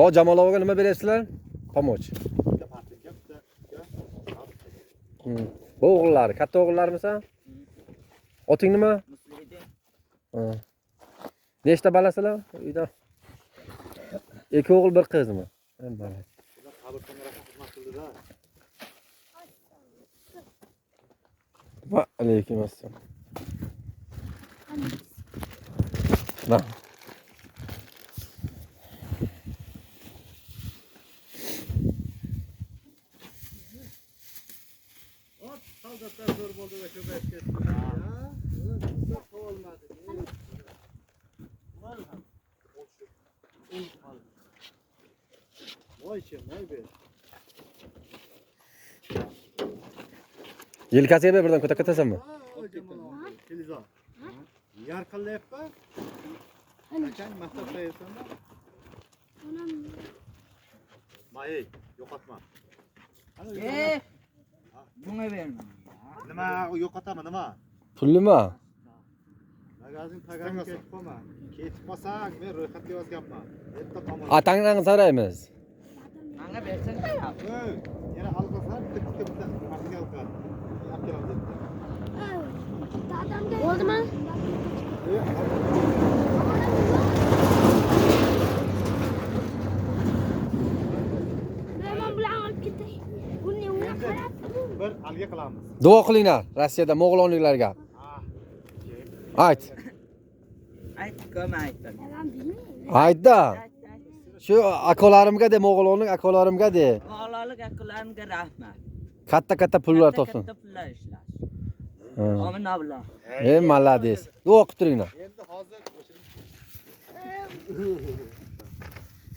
O Jamolovaga nima beryapsizlar? Pomoch. Bu o'g'illar, katta o'g'illarmisan? Oting nima? Nechta balasizlar uyda? 2 o'g'il, 1 qizmi? Va alaykum assalom. Na. Soldatlar zo'r bo'ldi va ko'payib ketdi. Olmadi. Voychi, voy be. Yelkasiga ber, birdan ko'tarsanmi? Kelizo. Yarqillayapti. Qachon maktabda yersanmi? Mayey, yo'qotma. Bunga berma. Nima yo'qotaman, nima? Pullimi? Magazin tagani ketib qolma. Ketib qolsang, men ro'yxatga yozganman. Yerda qolma. Atangdan so'raymiz. Menga bersang-da. Yana alqasan, bitta material qil. Olib kelamiz. Bo'ldimi? Men bilan olib ketay. Buni unga qarab. Bir alga qilamiz. Duo qilinglar Rossiyada mo'g'ulonliklarga. Ayt. Ko'ma aytdim. Men bilmayman. Aytda. Shu akolarimga de, mo'g'ulonlik akolarimga de. Bog'lalik akularimga rahmat. Katta pullar topsin. Katta pullar ishlash. Ha. Amin avlo. Malades. Duo qilib turinglar. Endi hozir